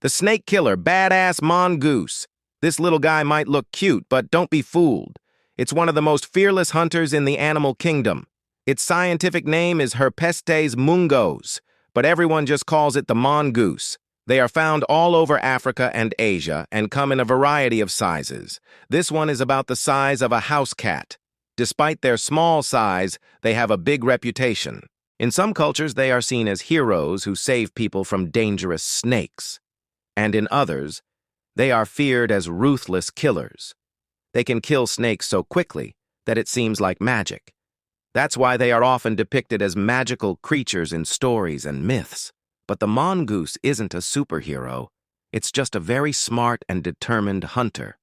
The snake killer, badass Mongoose. This little guy might look cute, but don't be fooled. It's one of the most fearless hunters in the animal kingdom. Its scientific name is Herpestes mungos, but everyone just calls it the mongoose. They are found all over Africa and Asia and come in a variety of sizes. This one is about the size of a house cat. Despite their small size, they have a big reputation. In some cultures, they are seen as heroes who save people from dangerous snakes. And in others, they are feared as ruthless killers. They can kill snakes so quickly that it seems like magic. That's why they are often depicted as magical creatures in stories and myths. But the mongoose isn't a superhero. It's just a very smart and determined hunter.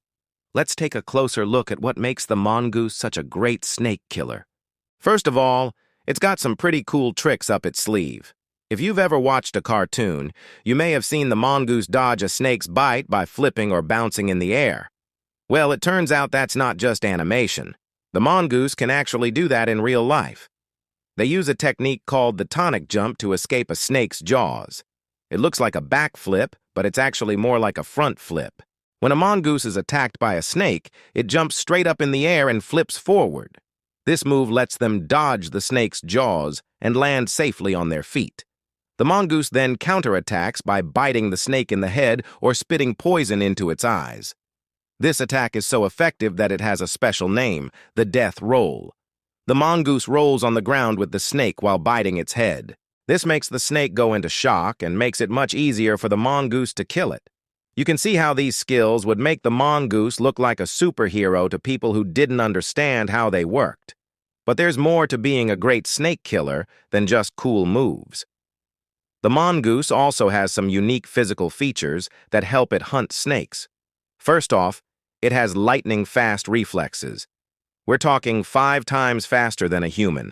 Let's take a closer look at what makes the mongoose such a great snake killer. First of all, it's got some pretty cool tricks up its sleeve. If you've ever watched a cartoon, you may have seen the mongoose dodge a snake's bite by flipping or bouncing in the air. Well, it turns out that's not just animation. The mongoose can actually do that in real life. They use a technique called the tonic jump to escape a snake's jaws. It looks like a back flip, but it's actually more like a front flip. When a mongoose is attacked by a snake, it jumps straight up in the air and flips forward. This move lets them dodge the snake's jaws and land safely on their feet. The mongoose then counterattacks by biting the snake in the head or spitting poison into its eyes. This attack is so effective that it has a special name, the death roll. The mongoose rolls on the ground with the snake while biting its head. This makes the snake go into shock and makes it much easier for the mongoose to kill it. You can see how these skills would make the mongoose look like a superhero to people who didn't understand how they worked. But there's more to being a great snake killer than just cool moves. The mongoose also has some unique physical features that help it hunt snakes. First off, it has lightning-fast reflexes. We're talking 5 times faster than a human.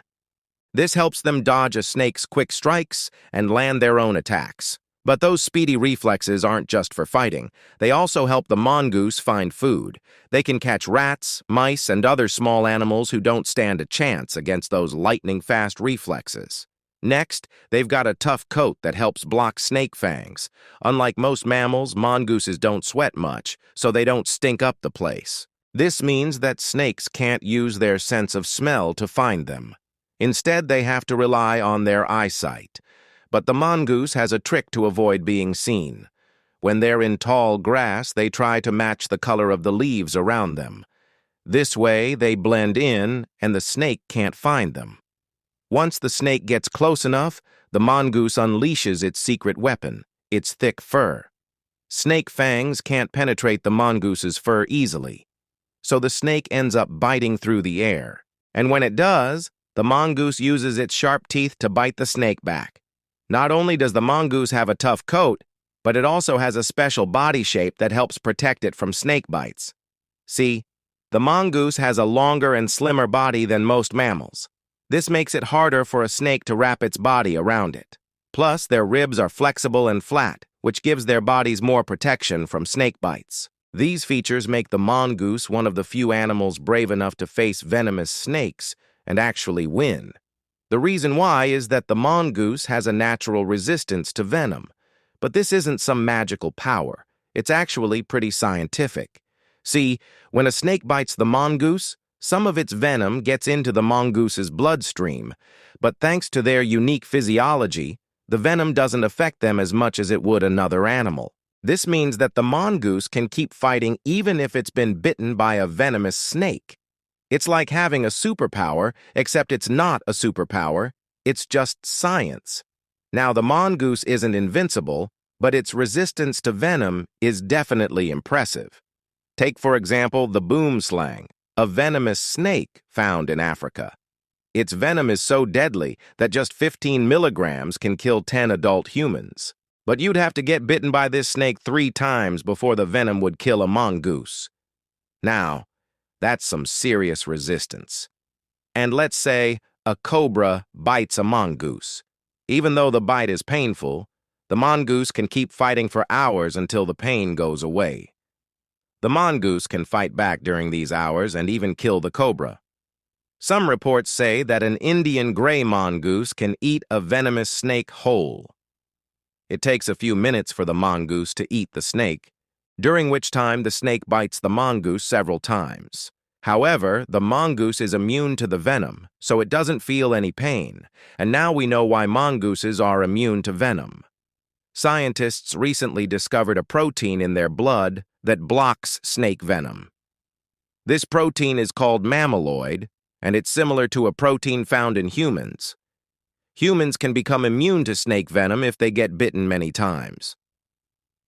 This helps them dodge a snake's quick strikes and land their own attacks. But those speedy reflexes aren't just for fighting. They also help the mongoose find food. They can catch rats, mice, and other small animals who don't stand a chance against those lightning-fast reflexes. Next, they've got a tough coat that helps block snake fangs. Unlike most mammals, mongooses don't sweat much, so they don't stink up the place. This means that snakes can't use their sense of smell to find them. Instead, they have to rely on their eyesight. But the mongoose has a trick to avoid being seen. When they're in tall grass, they try to match the color of the leaves around them. This way, they blend in, and the snake can't find them. Once the snake gets close enough, the mongoose unleashes its secret weapon, its thick fur. Snake fangs can't penetrate the mongoose's fur easily, so the snake ends up biting through the air. And when it does, the mongoose uses its sharp teeth to bite the snake back. Not only does the mongoose have a tough coat, but it also has a special body shape that helps protect it from snake bites. See, the mongoose has a longer and slimmer body than most mammals. This makes it harder for a snake to wrap its body around it. Plus, their ribs are flexible and flat, which gives their bodies more protection from snake bites. These features make the mongoose one of the few animals brave enough to face venomous snakes and actually win. The reason why is that the mongoose has a natural resistance to venom. But this isn't some magical power. It's actually pretty scientific. See, when a snake bites the mongoose, some of its venom gets into the mongoose's bloodstream, but thanks to their unique physiology, the venom doesn't affect them as much as it would another animal. This means that the mongoose can keep fighting even if it's been bitten by a venomous snake. It's like having a superpower, except it's not a superpower, it's just science. Now, the mongoose isn't invincible, but its resistance to venom is definitely impressive. Take, for example, the boomslang, a venomous snake found in Africa. Its venom is so deadly that just 15 milligrams can kill 10 adult humans. But you'd have to get bitten by this snake 3 times before the venom would kill a mongoose. Now, that's some serious resistance. And let's say a cobra bites a mongoose. Even though the bite is painful, the mongoose can keep fighting for hours until the pain goes away. The mongoose can fight back during these hours and even kill the cobra. Some reports say that an Indian gray mongoose can eat a venomous snake whole. It takes a few minutes for the mongoose to eat the snake, during which time the snake bites the mongoose several times. However, the mongoose is immune to the venom, so it doesn't feel any pain, and now we know why mongooses are immune to venom. Scientists recently discovered a protein in their blood that blocks snake venom. This protein is called mammaloid, and it's similar to a protein found in humans. Humans can become immune to snake venom if they get bitten many times.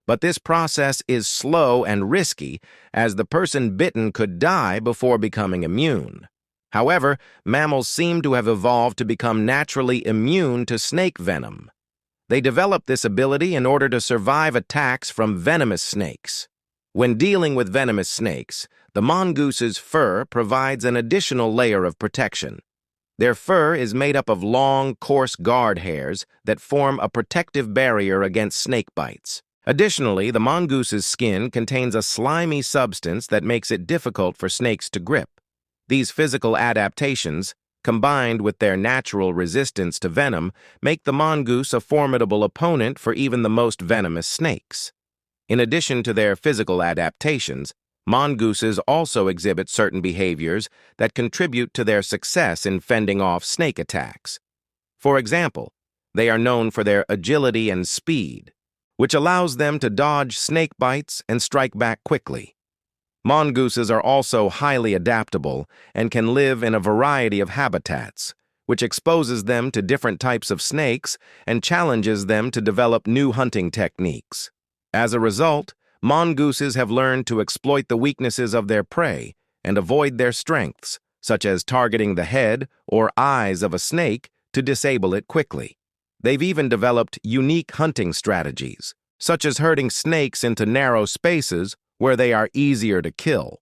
But this process is slow and risky, as the person bitten could die before becoming immune. However, mammals seem to have evolved to become naturally immune to snake venom. They developed this ability in order to survive attacks from venomous snakes. When dealing with venomous snakes, the mongoose's fur provides an additional layer of protection. Their fur is made up of long, coarse guard hairs that form a protective barrier against snake bites. Additionally, the mongoose's skin contains a slimy substance that makes it difficult for snakes to grip. These physical adaptations, combined with their natural resistance to venom, make the mongoose a formidable opponent for even the most venomous snakes. In addition to their physical adaptations, mongooses also exhibit certain behaviors that contribute to their success in fending off snake attacks. For example, they are known for their agility and speed, which allows them to dodge snake bites and strike back quickly. Mongooses are also highly adaptable and can live in a variety of habitats, which exposes them to different types of snakes and challenges them to develop new hunting techniques. As a result, mongooses have learned to exploit the weaknesses of their prey and avoid their strengths, such as targeting the head or eyes of a snake to disable it quickly. They've even developed unique hunting strategies, such as herding snakes into narrow spaces where they are easier to kill.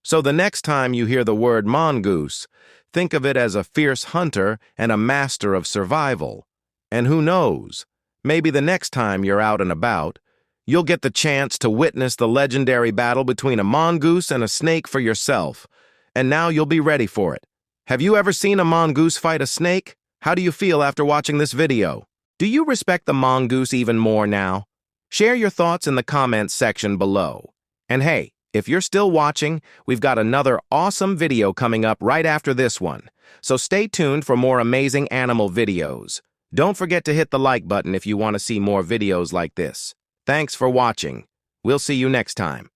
So the next time you hear the word mongoose, think of it as a fierce hunter and a master of survival. And who knows, maybe the next time you're out and about, you'll get the chance to witness the legendary battle between a mongoose and a snake for yourself, and now you'll be ready for it. Have you ever seen a mongoose fight a snake? How do you feel after watching this video? Do you respect the mongoose even more now? Share your thoughts in the comments section below. And hey, if you're still watching, we've got another awesome video coming up right after this one, so stay tuned for more amazing animal videos. Don't forget to hit the like button if you want to see more videos like this. Thanks for watching. We'll see you next time.